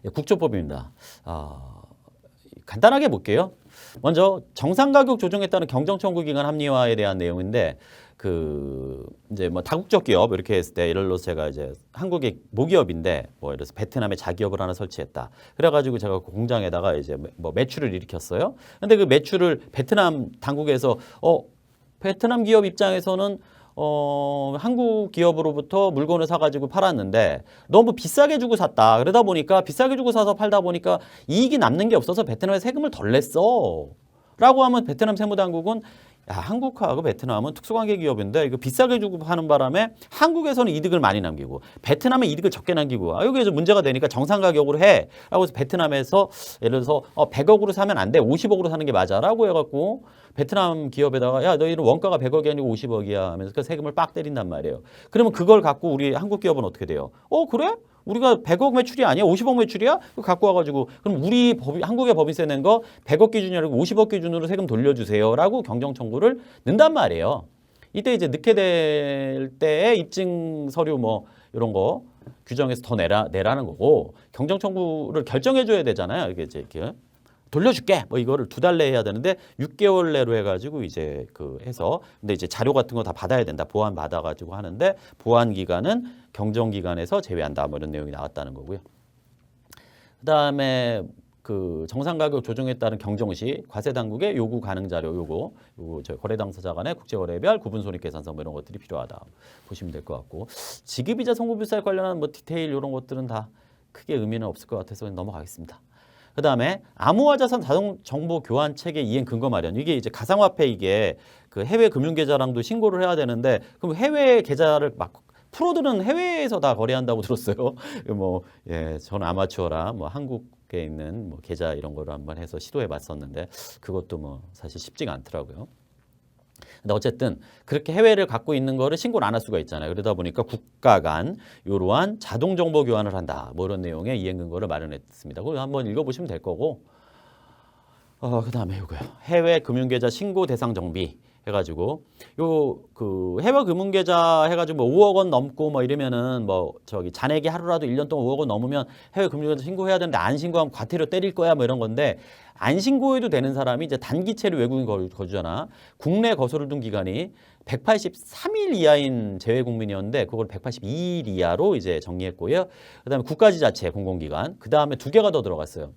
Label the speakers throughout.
Speaker 1: 예, 국조법입니다. 간단하게 볼게요. 먼저 정상가격 조정에 따른 경정청구 기간 합리화에 대한 내용인데 이제 뭐 다국적 기업 이렇게 했을 때 예를 들어서 제가 이제 한국의 모기업인데 뭐 예를 들어서 베트남에 자기업을 하나 설치했다. 그래가지고 제가 공장에다가 이제 뭐 매출을 일으켰어요. 근데 그 매출을 베트남 당국에서 베트남 기업 입장에서는 한국 기업으로부터 물건을 사가지고 팔았는데 너무 비싸게 주고 샀다. 그러다 보니까 비싸게 주고 사서 팔다 보니까 이익이 남는 게 없어서 베트남에 세금을 덜 냈어. 라고 하면 베트남 세무당국은 야, 한국하고 베트남은 특수관계 기업인데 이거 비싸게 주고 파는 바람에 한국에서는 이득을 많이 남기고 베트남에 이득을 적게 남기고 여기에서 문제가 되니까 정상 가격으로 해. 라고 해서 베트남에서 예를 들어서 100억으로 사면 안 돼. 50억으로 사는 게 맞아. 라고 해갖고 베트남 기업에다가 야, 너희는 원가가 100억이 아니고 50억이야 하면서 그 세금을 빡 때린단 말이에요. 그러면 그걸 갖고 우리 한국 기업은 어떻게 돼요? 그래? 우리가 100억 매출이 아니야? 50억 매출이야? 그거 갖고 와가지고 그럼 우리 한국의 법인세 낸 거 100억 기준이 아니고 50억 기준으로 세금 돌려주세요. 라고 경정 청구를 넣는단 말이에요. 이때 이제 넣게 될 때에 입증 서류 뭐 이런 거 규정에서 더 내라는 거고 경정 청구를 결정해 줘야 되잖아요. 이게 이제 이렇게 돌려줄게. 뭐 이거를 2달 내에 해야 되는데 6개월 내로 해가지고 이제 해서 근데 이제 자료 같은 거 다 받아야 된다. 보안 받아가지고 하는데 보안 기간은 경정 기간에서 제외한다. 뭐 이런 내용이 나왔다는 거고요. 그다음에 정상 가격 조정에 따른 경정 시 과세 당국의 요구 가능 자료 요거 저 거래 당사자 간의 국제 거래별 구분 손익 계산서 뭐 이런 것들이 필요하다. 보시면 될 것 같고 지급이자 송부비세 관련한 뭐 디테일 이런 것들은 다 크게 의미는 없을 것 같아서 넘어가겠습니다. 그다음에 암호화 자산 자동 정보 교환 체계 이행 근거 마련. 이게 이제 가상화폐 이게 해외 금융 계좌랑도 신고를 해야 되는데 그럼 해외 계좌를 막 프로들은 해외에서 다 거래한다고 들었어요. 저는 아마추어라 뭐 한국에 있는 뭐 계좌 이런 거를 한번 해서 시도해 봤었는데 그것도 뭐 사실 쉽지가 않더라고요. 근데 어쨌든 그렇게 해외를 갖고 있는 거를 신고를 안 할 수가 있잖아요. 그러다 보니까 국가 간 이러한 자동 정보 교환을 한다. 뭐 이런 내용의 이행 근거를 마련했습니다. 그거 한번 읽어보시면 될 거고. 그다음에 이거요. 해외 금융계좌 신고 대상 정비 해가지고 해외 금융계좌 해가지고 뭐 5억 원 넘고 뭐 이러면은 잔액이 하루라도 1년 동안 5억 원 넘으면 해외 금융계좌 신고해야 되는데 안 신고하면 과태료 때릴 거야 뭐 이런 건데 안 신고해도 되는 사람이 이제 단기체류 외국인 거주자나 국내 거소를 둔 기간이 183일 이하인 재외국민이었는데 그걸 182일 이하로 이제 정리했고요. 그다음에 국가지자체 공공기관 그다음에 2개가 더 들어갔어요.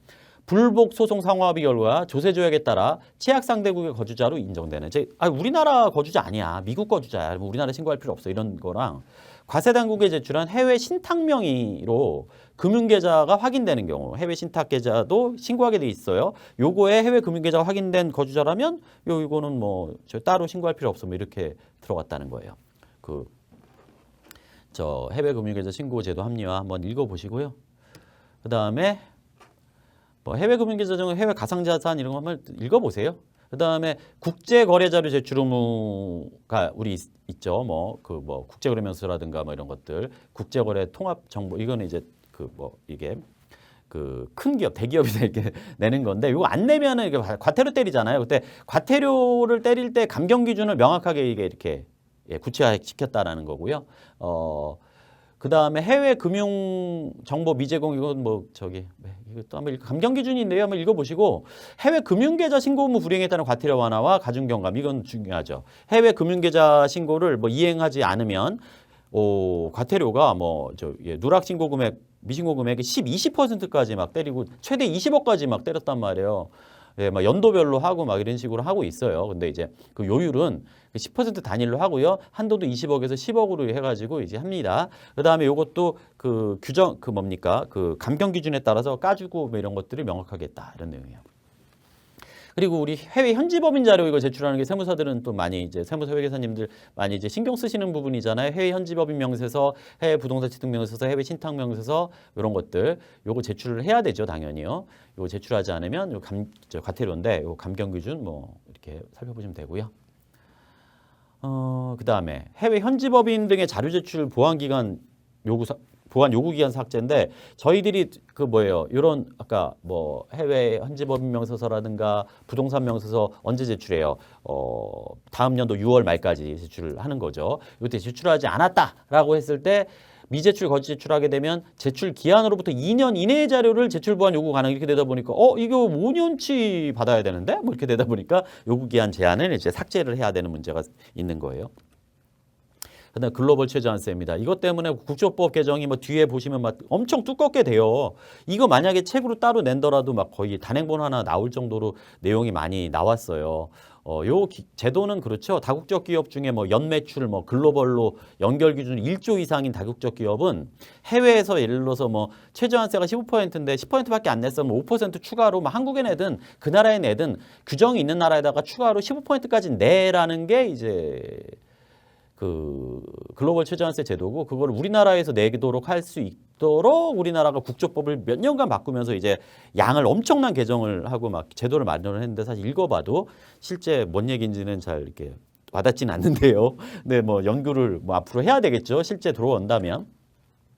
Speaker 1: 불복 소송 상호합의 결과 조세 조약에 따라 취약 상대국의 거주자로 인정되는. 우리나라 거주자 아니야. 미국 거주자야. 우리나라 신고할 필요 없어. 이런 거랑 과세 당국에 제출한 해외 신탁 명의로 금융계좌가 확인되는 경우 해외 신탁 계좌도 신고하게 돼 있어요. 요거에 해외 금융계좌가 확인된 거주자라면 이거는 뭐 따로 신고할 필요 없어. 뭐 이렇게 들어갔다는 거예요. 해외 금융계좌 신고 제도 합리화 한번 읽어보시고요. 그 다음에 해외 금융계좌 중 해외 가상자산 이런 거 한번 읽어보세요. 그 다음에 국제거래자료 제출 의무가 우리 있죠. 국제거래명세서라든가 뭐 이런 것들, 국제거래 통합 정보 이거는 이제 이게 큰 기업, 대기업이 이렇게 내는 건데 이거 안 내면은 이게 과태료 때리잖아요. 그때 과태료를 때릴 때 감경 기준을 명확하게 이렇게 구체화시켰다라는 거고요. 그 다음에 해외 금융 정보 미제공 이건 이것도 한번 감경 기준인데요. 한번 읽어보시고 해외 금융계좌 신고 의무 불이행에 따른 과태료 완화와 가중 경감 이건 중요하죠. 해외 금융계좌 신고를 이행하지 않으면 과태료가 누락 신고 금액 미신고 금액의 20%까지 막 때리고 최대 20억까지 막 때렸단 말이에요. 연도별로 하고 막 이런 식으로 하고 있어요. 근데 이제 그 요율은 10% 단일로 하고요. 한도도 20억에서 10억으로 해가지고 이제 합니다. 그 다음에 요것도 규정, 감경 기준에 따라서 까주고 뭐 이런 것들을 명확하게 했다. 이런 내용이에요. 그리고 우리 해외 현지 법인 자료 이거 제출하는 게 세무사들은 또 많이 이제 세무사 회계사님들 많이 이제 신경 쓰시는 부분이잖아요. 해외 현지 법인 명세서, 해외 부동산 취득 명세서, 해외 신탁 명세서 이런 것들 요거 제출을 해야 되죠, 당연히요. 요거 제출하지 않으면 요 과태료인데 요 감경 기준 이렇게 살펴보시면 되고요. 그다음에 해외 현지 법인 등의 자료 제출 보안 기간 보안 요구 기간 삭제인데 저희들이 이런 아까 해외 현지 법인 명세서라든가 부동산 명세서 언제 제출해요? 다음 연도 6월 말까지 제출을 하는 거죠. 이때 제출하지 않았다라고 했을 때 미제출 거치 제출하게 되면 제출 기한으로부터 2년 이내의 자료를 제출 보완 요구 가능 이렇게 되다 보니까 이거 5년치 받아야 되는데 뭐 이렇게 되다 보니까 요구 기한 제한을 이제 삭제를 해야 되는 문제가 있는 거예요. 그다음 글로벌 최저한세입니다. 이것 때문에 국조법 개정이 뭐 뒤에 보시면 막 엄청 두껍게 돼요. 이거 만약에 책으로 따로 낸더라도 막 거의 단행본 하나 나올 정도로 내용이 많이 나왔어요. 제도는 그렇죠. 다국적 기업 중에 뭐 연매출 뭐 글로벌로 연결 기준 1조 이상인 다국적 기업은 해외에서 예를 들어서 뭐 최저한세가 15%인데 10%밖에 안 냈으면 5% 추가로 뭐 한국에 내든 그 나라에 내든 규정이 있는 나라에다가 추가로 15%까지 내라는 게 이제 그 글로벌 최저한세 제도고 그걸 우리나라에서 내도록 할 수 있도록 우리나라가 국조법을 몇 년간 바꾸면서 이제 양을 엄청난 개정을 하고 막 제도를 마련을 했는데 사실 읽어봐도 실제 뭔 얘기인지는 잘 이렇게 와닿지는 않는데요. 근데 뭐 연구를 뭐 앞으로 해야 되겠죠. 실제 들어온다면.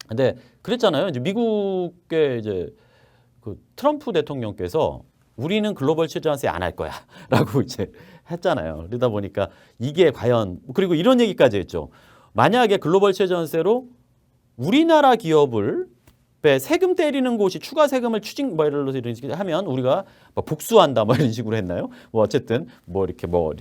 Speaker 1: 근데 그랬잖아요. 이제 미국의 이제 그 트럼프 대통령께서 우리는 글로벌 최저한세 안 할 거야 라고 이제 했잖아요. 그러다 보니까 이게 과연 그리고 이런 얘기까지 했죠. 만약에 글로벌 최저한세로 우리나라 기업을 세금 때리는 곳이 추가 세금을 추징 뭐 예를 들어서 이런 식으로 하면 우리가 뭐 복수한다 뭐 이런 식으로 했나요? 뭐 어쨌든 뭐 이렇게 뭐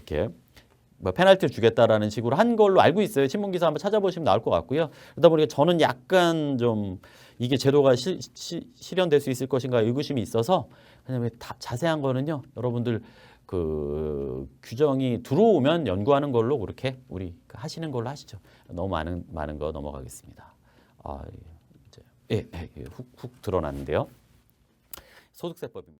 Speaker 1: 페널티를 주겠다라는 식으로 한 걸로 알고 있어요. 신문 기사 한번 찾아보시면 나올 것 같고요. 그러다 보니까 저는 약간 좀 이게 제도가 실현될 수 있을 것인가 의구심이 있어서 왜냐면 자세한 거는요. 여러분들 그 규정이 들어오면 연구하는 걸로 그렇게 우리 하시는 걸로 하시죠. 너무 많은 거 넘어가겠습니다. 이제 훅 드러났는데요. 소득세법입니다.